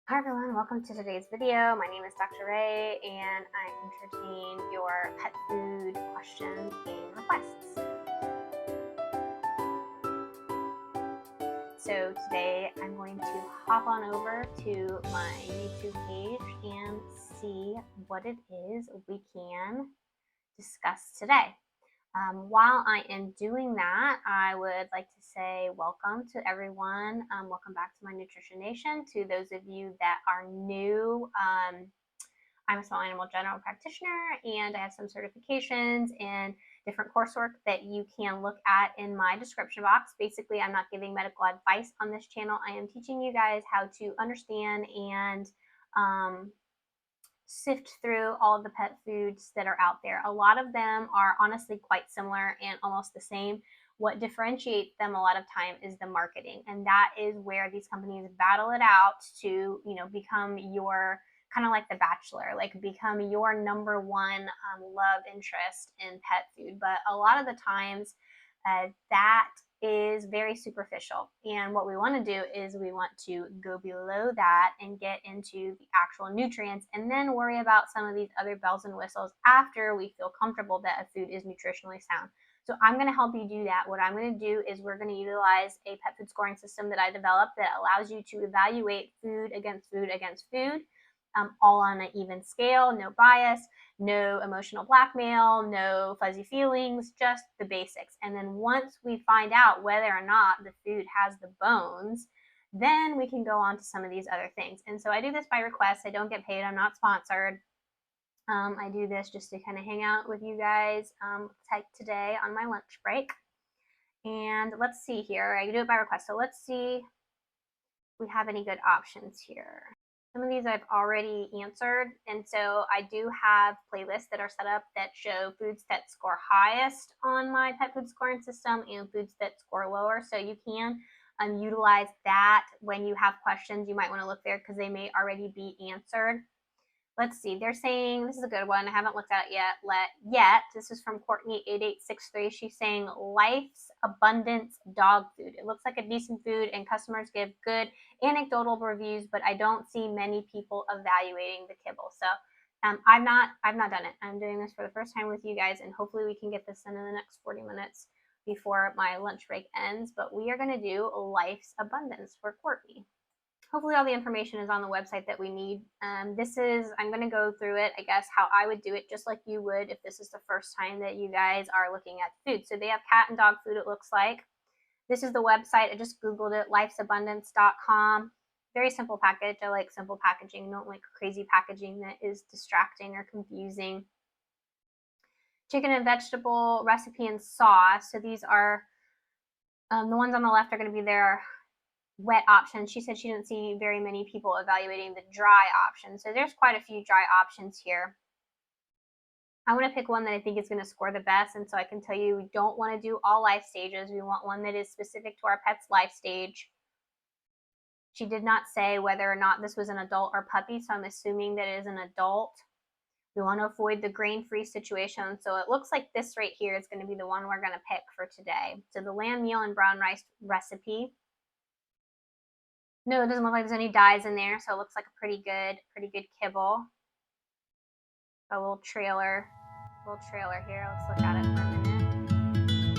Hi everyone, welcome to today's video. My name is Dr. Ray and I entertain your pet food questions and requests. So today I'm going to hop on over to my YouTube page and see what it is we can discuss today. While I am doing that, I would like to say welcome to everyone. Welcome back to my Nutrition Nation. To those of you that are new, I'm a small animal general practitioner and I have some certifications and different coursework that you can look at in my description box. Basically, I'm not giving medical advice on this channel. I am teaching you guys how to understand and sift through all of the pet foods that are out there. A lot of them are honestly quite similar and almost the same. What differentiates them a lot of time is the marketing, and that is where these companies battle it out to, become your kind of like the Bachelor, like become your number one love interest in pet food. But a lot of the times, that is very superficial. And what we want to do is we want to go below that and get into the actual nutrients and then worry about some of these other bells and whistles after we feel comfortable that a food is nutritionally sound. So I'm going to help you do that. What I'm going to do is we're going to utilize a pet food scoring system that I developed that allows you to evaluate food against food against food, all on an even scale, no bias, no emotional blackmail, no fuzzy feelings, just the basics. And then once we find out whether or not the food has the bones, then we can go on to some of these other things. And so I do this by request. I don't get paid. I'm not sponsored. I do this just to kind of hang out with you guys today on my lunch break. And let's see here. I do it by request. So let's see if we have any good options here. Some of these I've already answered, and so I do have playlists that are set up that show foods that score highest on my pet food scoring system and foods that score lower. So you can utilize that when you have questions. You might want to look there because they may already be answered. Let's see. They're saying this is a good one. I haven't looked at it yet. This is from Courtney8863. She's saying Life's Abundance dog food. It looks like a decent food, and customers give good anecdotal reviews, but I don't see many people evaluating the kibble. So I've not done it. I'm doing this for the first time with you guys, and hopefully we can get this in the next 40 minutes before my lunch break ends. But we are going to do Life's Abundance for Courtney. Hopefully all the information is on the website that we need. I'm going to go through it, I guess, how I would do it, just like you would if this is the first time that you guys are looking at food. So they have cat and dog food, it looks like. This is the website. I just Googled it, lifesabundance.com. Very simple package. I like simple packaging. I don't like crazy packaging that is distracting or confusing. Chicken and vegetable recipe and sauce. So these are, the ones on the left are going to be their wet options. She said she didn't see very many people evaluating the dry option. So there's quite a few dry options here. I want to pick one that I think is going to score the best. And so I can tell you, we don't want to do all life stages. We want one that is specific to our pet's life stage. She did not say whether or not this was an adult or puppy, so I'm assuming that it is an adult. We want to avoid the grain-free situation. So it looks like this right here is going to be the one we're going to pick for today. So the lamb meal and brown rice recipe. No, it doesn't look like there's any dyes in there, so it looks like a pretty good kibble. A little trailer here. Let's look at it for a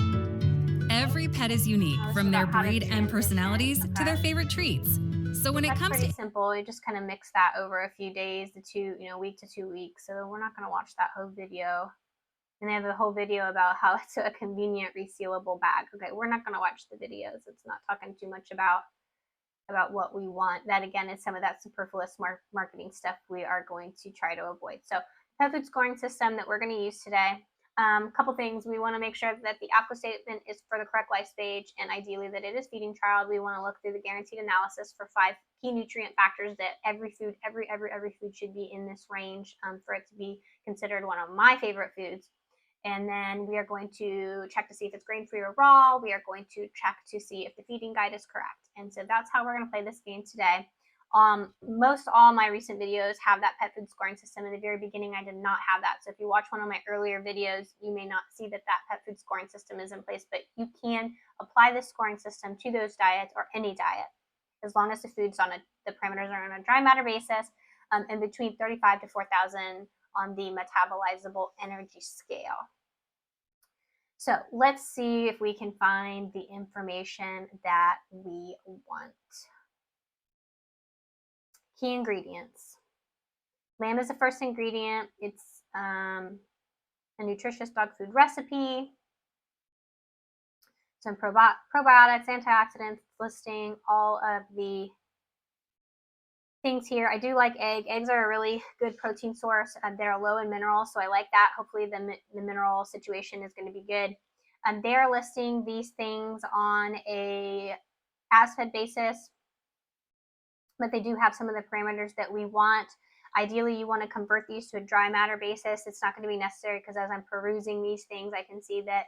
minute. Every pet is unique, from their breed and personalities to their favorite treats. So when it comes to simple, you just kind of mix that over a few days, week to 2 weeks. So we're not going to watch that whole video. And they have a whole video about how it's a convenient resealable bag. Okay, we're not going to watch the videos. It's not talking too much about what we want. That again is some of that superfluous marketing stuff we are going to try to avoid. So pet food scoring system that we're going to use today. A couple things. We want to make sure that the APCO statement is for the correct life stage, and ideally that it is feeding trialed. We want to look through the guaranteed analysis for 5 key nutrient factors that every food should be in this range for it to be considered one of my favorite foods. And then we are going to check to see if it's grain-free or raw. We are going to check to see if the feeding guide is correct. And so that's how we're going to play this game today. Most all my recent videos have that pet food scoring system. In the very beginning, I did not have that. So if you watch one of my earlier videos, you may not see that pet food scoring system is in place, but you can apply this scoring system to those diets or any diet. as long as the food's on the parameters are on a dry matter basis, and between 35 to 4,000 on the metabolizable energy scale. So let's see if we can find the information that we want. Key ingredients. Lamb is the first ingredient. It's a nutritious dog food recipe. Some probiotics, antioxidants, listing all of the things here. I do like egg. Eggs are a really good protein source. They're low in minerals, so I like that. Hopefully the mineral situation is going to be good. They're listing these things on a as-fed basis, but they do have some of the parameters that we want. Ideally, you want to convert these to a dry matter basis. It's not going to be necessary because as I'm perusing these things, I can see that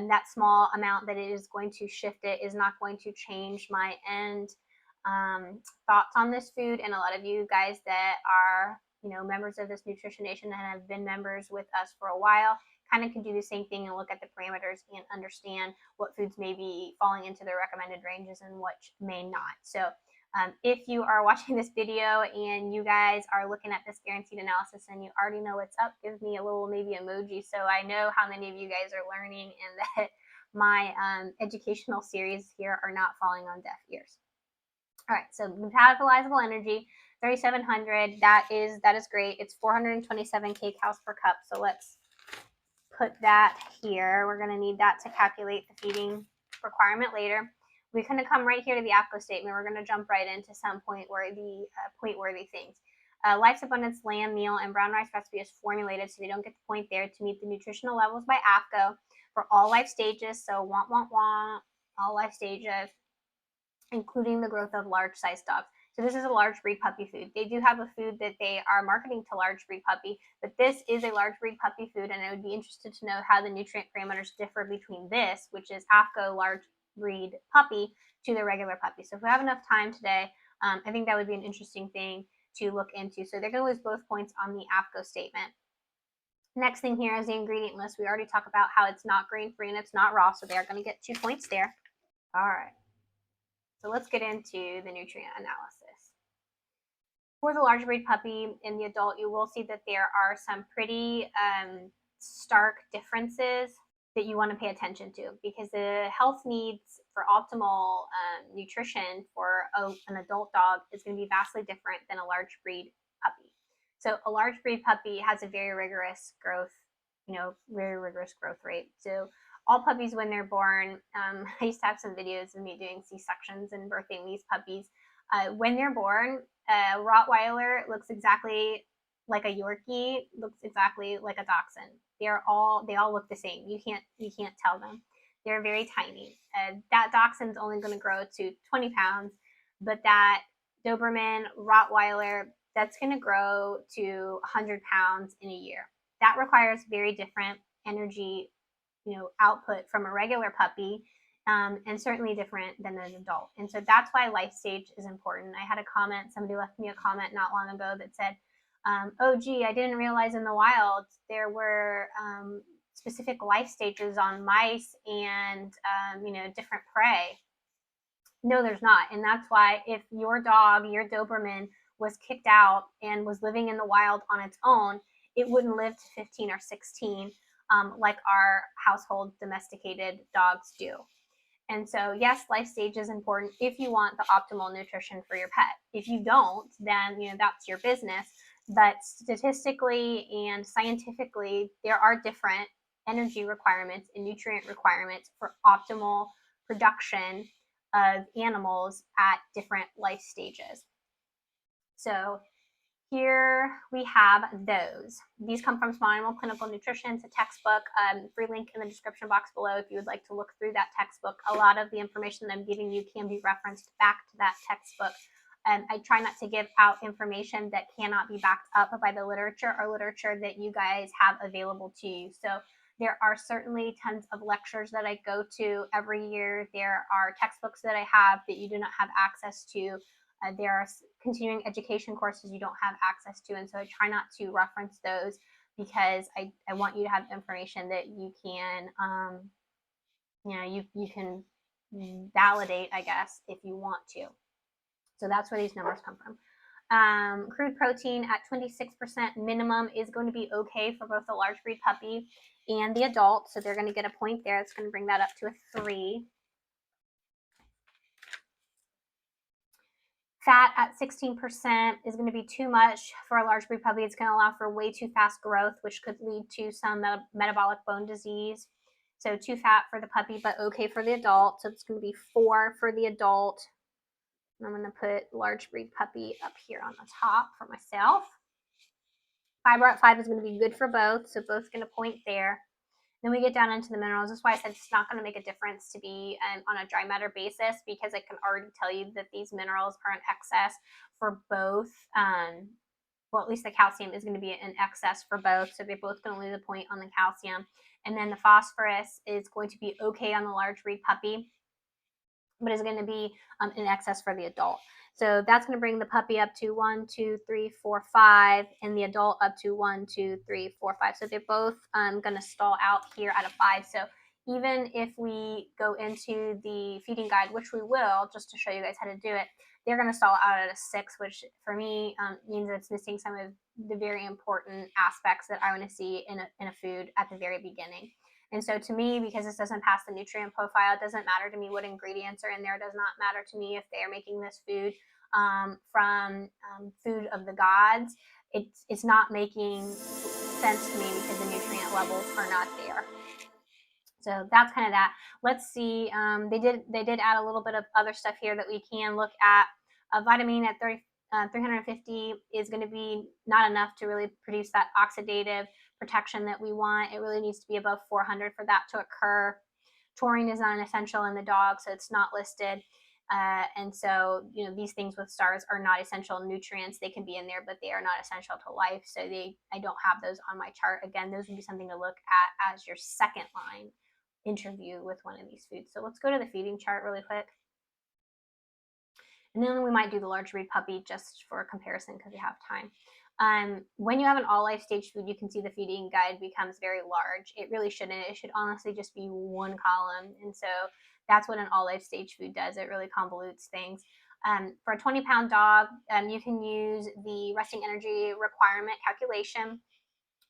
that small amount that it is going to shift it is not going to change my end thoughts on this food. And a lot of you guys that are, members of this Nutrition Nation and have been members with us for a while kind of can do the same thing and look at the parameters and understand what foods may be falling into the recommended ranges and which may not. So if you are watching this video and you guys are looking at this guaranteed analysis and you already know what's up, give me a little maybe emoji so I know how many of you guys are learning and that my educational series here are not falling on deaf ears. All right, so metabolizable energy, 3,700. That is great. It's 427 kcals per cup. So let's put that here. We're going to need that to calculate the feeding requirement later. We're going to come right here to the AFCO statement. We're going to jump right into some point-worthy things. Life's Abundance lamb meal and brown rice recipe is formulated so they don't get the point there to meet the nutritional levels by AFCO for all life stages. So all life stages, including the growth of large-sized dogs. So this is a large breed puppy food. They do have a food that they are marketing to large breed puppy, but this is a large breed puppy food, and I would be interested to know how the nutrient parameters differ between this, which is AFCO large breed puppy, to the regular puppy. So if we have enough time today, I think that would be an interesting thing to look into. So they're going to lose both points on the AFCO statement. Next thing here is the ingredient list. We already talked about how it's not grain-free and it's not raw, so they are going to get 2 points there. All right. So let's get into the nutrient analysis. For the large breed puppy and the adult, you will see that there are some pretty stark differences that you want to pay attention to because the health needs for optimal nutrition for an adult dog is going to be vastly different than a large breed puppy. So a large breed puppy has a very rigorous growth, rate. So all puppies when they're born, I used to have some videos of me doing C-sections and birthing these puppies. When they're born, a Rottweiler looks exactly like a Yorkie, looks exactly like a Dachshund. They all look the same. You can't tell them. They're very tiny. That Dachshund's only going to grow to 20 pounds, but that Doberman Rottweiler, that's going to grow to 100 pounds in a year. That requires very different energy, output from a regular puppy, and certainly different than an adult. And so that's why life stage is important. I had a comment, somebody left me a comment not long ago that said, oh, gee, I didn't realize in the wild there were specific life stages on mice and, different prey. No, there's not. And that's why if your dog, your Doberman, was kicked out and was living in the wild on its own, it wouldn't live to 15 or 16 like our household domesticated dogs do. And so, yes, life stage is important if you want the optimal nutrition for your pet. If you don't, then that's your business. But statistically and scientifically, there are different energy requirements and nutrient requirements for optimal production of animals at different life stages. So here we have those. These come from Small Animal Clinical Nutrition. It's a textbook, free link in the description box below if you would like to look through that textbook. A lot of the information that I'm giving you can be referenced back to that textbook. I try not to give out information that cannot be backed up by the literature or literature that you guys have available to you. So there are certainly tons of lectures that I go to every year. There are textbooks that I have that you do not have access to. There are continuing education courses you don't have access to, and so I try not to reference those because I want you to have information that you can, you can validate, I guess, if you want to. So that's where these numbers come from. Crude protein at 26% minimum is going to be okay for both the large breed puppy and the adult. So they're going to get a point there. It's going to bring that up to a 3. Fat at 16% is going to be too much for a large breed puppy. It's going to allow for way too fast growth, which could lead to some metabolic bone disease. So too fat for the puppy, but okay for the adult. So it's going to be 4 for the adult. And I'm going to put large breed puppy up here on the top for myself. Fiber at 5 is going to be good for both, so both going to point there. Then we get down into the minerals. That's why I said it's not going to make a difference to be on a dry matter basis, because I can already tell you that these minerals are in excess for both. Well, at least the calcium is going to be in excess for both, so they're both going to lose a point on the calcium. And then the phosphorus is going to be okay on the large breed puppy, but is going to be in excess for the adult. So that's going to bring the puppy up to 1, 2, 3, 4, 5, and the adult up to 1, 2, 3, 4, 5. So they're both going to stall out here at a 5. So even if we go into the feeding guide, which we will, just to show you guys how to do it, they're going to stall out at a 6, which for me means it's missing some of the very important aspects that I want to see in a food at the very beginning. And so to me, because this doesn't pass the nutrient profile, it doesn't matter to me what ingredients are in there. It does not matter to me if they're making this food from food of the gods. It's not making sense to me because the nutrient levels are not there. So that's kind of that. Let's see. They did add a little bit of other stuff here that we can look at. Vitamin at 350 is going to be not enough to really produce that oxidative protection that we want. It really needs to be above 400 for that to occur. Taurine is not an essential in the dog, so it's not listed. And so, these things with stars are not essential nutrients. They can be in there, but they are not essential to life. So I don't have those on my chart. Again, those would be something to look at as your second line interview with one of these foods. So let's go to the feeding chart really quick. And then we might do the large breed puppy just for comparison because we have time. When you have an all life stage food, you can see the feeding guide becomes very large. It really shouldn't. It should honestly just be one column. And so that's what an all life stage food does. It really convolutes things. For a 20-pound dog, you can use the resting energy requirement calculation,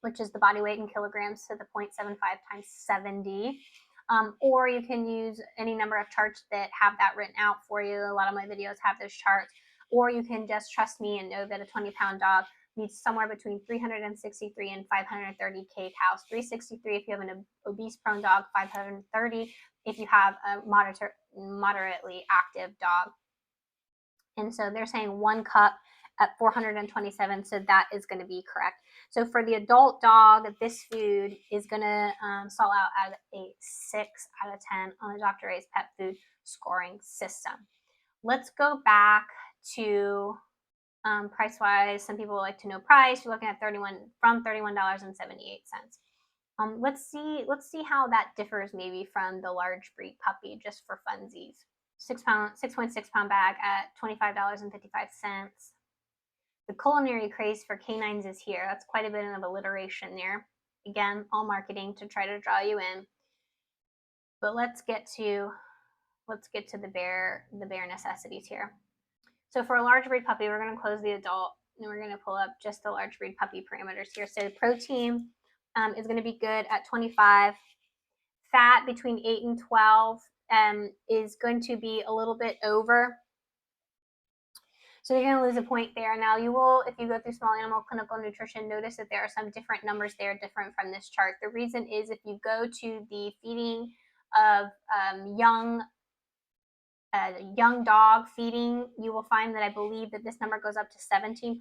which is the body weight in kilograms to the 0.75 times 70. Or you can use any number of charts that have that written out for you. A lot of my videos have those charts. Or you can just trust me and know that a 20-pound dog needs somewhere between 363 and 530 kcal. 363 if you have an obese prone dog, 530 if you have a moderately active dog. And so they're saying 1 cup at 427, so that is going to be correct. So for the adult dog, this food is going to stall out at a 6 out of 10 on the Dr. A's pet food scoring system. Let's go back to price-wise. Some people like to know price. You're looking at $31.78. Let's see how that differs maybe from the large breed puppy, just for funsies. 6.6 pound bag at $25.55. The culinary craze for canines is here. That's quite a bit of alliteration there. Again, all marketing to try to draw you in. But let's get to the bare necessities here. So for a large breed puppy, we're going to close the adult and we're going to pull up just the large breed puppy parameters here. So protein is going to be good at 25. Fat between 8 and 12 is going to be a little bit over. So you're going to lose a point there. Now you will, if you go through small animal clinical nutrition, notice that there are some different numbers there, different from this chart. The reason is if you go to the feeding of young dog feeding, you will find that I believe that this number goes up to 17%.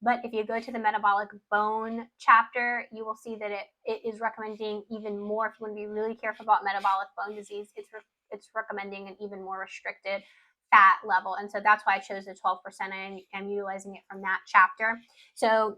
But if you go to the metabolic bone chapter, you will see that it is recommending even more. If you want to be really careful about metabolic bone disease, it's recommending an even more restricted fat level. And so that's why I chose the 12%. And I'm utilizing it from that chapter. So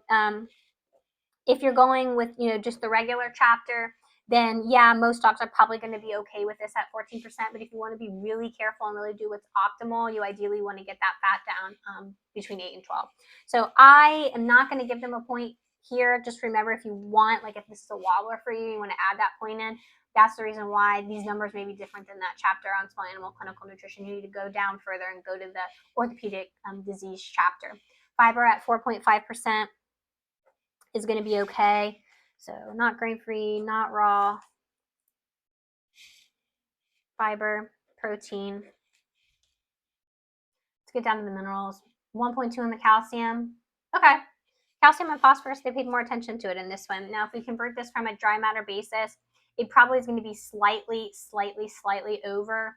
if you're going with, just the regular chapter, then yeah, most dogs are probably going to be okay with this at 14%. But if you want to be really careful and really do what's optimal, you ideally want to get that fat down between 8 and 12. So I am not going to give them a point here. Just remember, if you want, like if this is a wobbler for you, you want to add that point in. that's the reason why these numbers may be different than that chapter on small animal clinical nutrition. You need to go down further and go to the orthopedic disease chapter. Fiber at 4.5% is going to be okay. So not grain-free, not raw. Fiber, protein. Let's get down to the minerals. 1.2 in the calcium. Okay. Calcium and phosphorus, they paid more attention to it in this one. Now, if we convert this from a dry matter basis, it probably is going to be slightly over,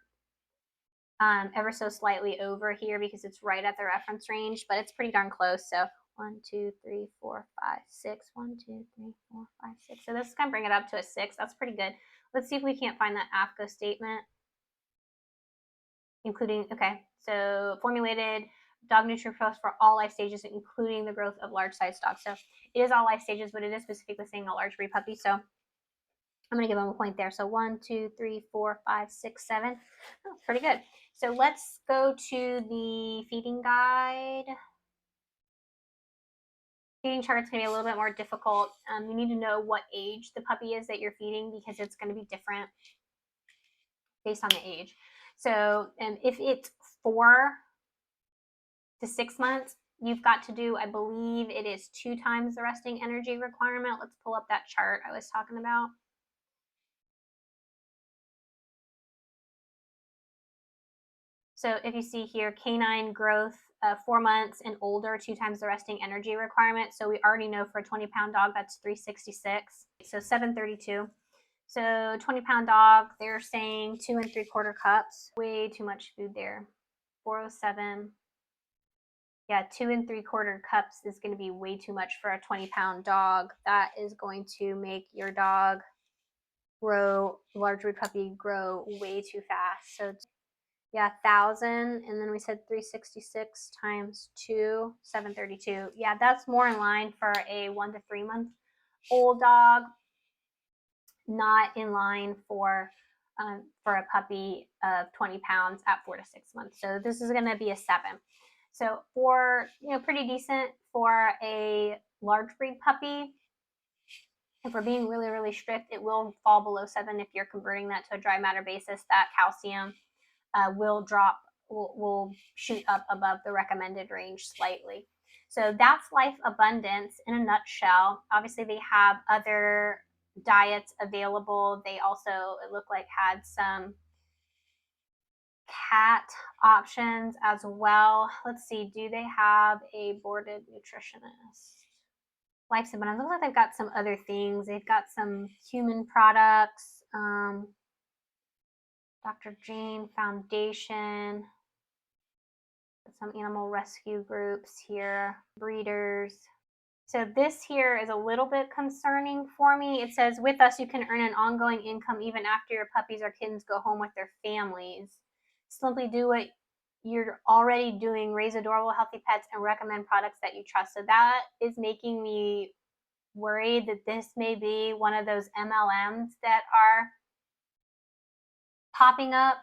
ever so slightly over here because it's right at the reference range, but it's pretty darn close. So 1, 2, 3, 4, 5, 6. 1, 2, 3, 4, 5, 6. So this is going to bring it up to a 6. That's pretty good. Let's see if we can't find that AFCO statement, including, okay, so formulated dog nutrient profiles for all life stages, including the growth of large-sized dogs. So it is all life stages, but it is specifically saying a large breed puppy. So I'm going to give them a point there. So 1, 2, 3, 4, 5, 6, 7. Oh, pretty good. So let's go to the feeding guide. Feeding chart's going to be a little bit more difficult. You need to know what age the puppy is that you're feeding because it's going to be different based on the age. So if it's 4 to 6 months, you've got to do, I believe it is 2 times the resting energy requirement. Let's pull up that chart I was talking about. So if you see here, canine growth, 4 months and older, 2 times the resting energy requirement. So we already know for a 20-pound dog, that's 366. So 732. So 20-pound dog, they're saying 2 3/4 cups. Way too much food there. 407. Yeah, 2 3/4 cups is going to be way too much for a 20-pound dog. That is going to make your dog grow, large breed puppy grow way too fast. So yeah, 1,000, and then we said 366 times 2, 732. Yeah, that's more in line for a 1 to 3 month old dog, not in line for a puppy of 20 pounds at 4 to 6 months. So this is going to be a 7. So for, pretty decent for a large breed puppy. If we're being really strict, it will fall below 7 if you're converting that to a dry matter basis. That calcium will drop, will shoot up above the recommended range slightly. So that's Life Abundance in a nutshell. Obviously, they have other diets available. They also, it looked like, had some cat options as well. Let's see, do they have a boarded nutritionist? Life's Abundance. Looks like they've got some other things. They've got some human products. Dr. Jane Foundation. Some animal rescue groups here. Breeders. So this here is a little bit concerning for me. It says, with us, you can earn an ongoing income even after your puppies or kittens go home with their families. Simply do what you're already doing, raise adorable, healthy pets, and recommend products that you trust. So that is making me worried that this may be one of those MLMs that are popping up.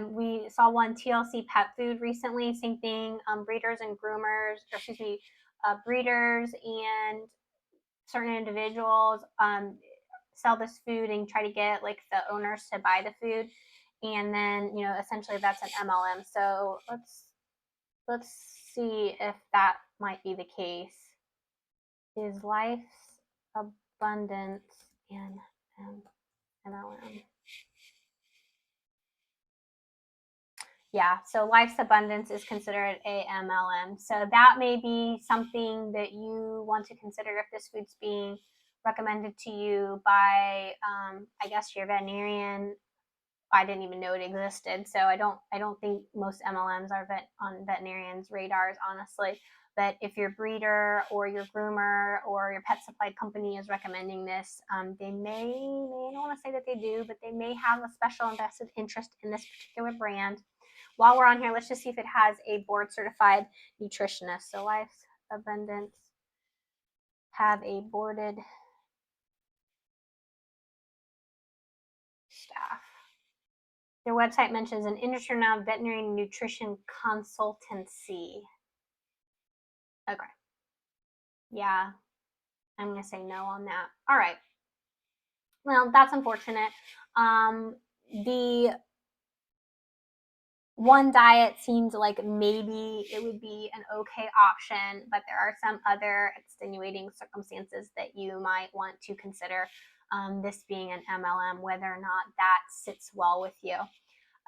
We saw one, TLC Pet Food, recently. Same thing, breeders and groomers, or excuse me, breeders and certain individuals sell this food and try to get like the owners to buy the food, and then essentially that's an MLM. So let's see if that might be the case. Is Life's Abundance an MLM? Yeah, so Life's Abundance is considered a MLM. So that may be something that you want to consider if this food's being recommended to you by, I guess, your veterinarian. I didn't even know it existed, so I don't think most MLMs are on veterinarians' radars, honestly. But if your breeder or your groomer or your pet supply company is recommending this, they may, I don't want to say that they do, but they may have a special invested interest in this particular brand. While we're on here, let's just see if it has a board certified nutritionist. So Life's Abundance have a boarded staff. Their website mentions an industry-renowned veterinary nutrition consultancy. Okay. Yeah, I'm going to say no on that. All right. Well, that's unfortunate. The one diet seems like maybe it would be an okay option, but there are some other extenuating circumstances that you might want to consider. This being an MLM, whether or not that sits well with you.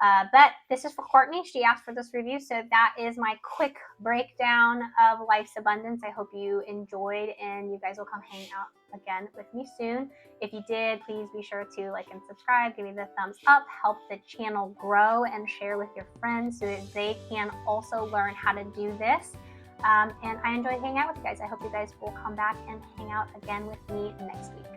But this is for Courtney. She asked for this review. So that is my quick breakdown of Life's Abundance. I hope you enjoyed, and you guys will come hang out again with me soon. If you did, please be sure to like and subscribe, give me the thumbs up, help the channel grow, and share with your friends so that they can also learn how to do this. And I enjoyed hanging out with you guys. I hope you guys will come back and hang out again with me next week.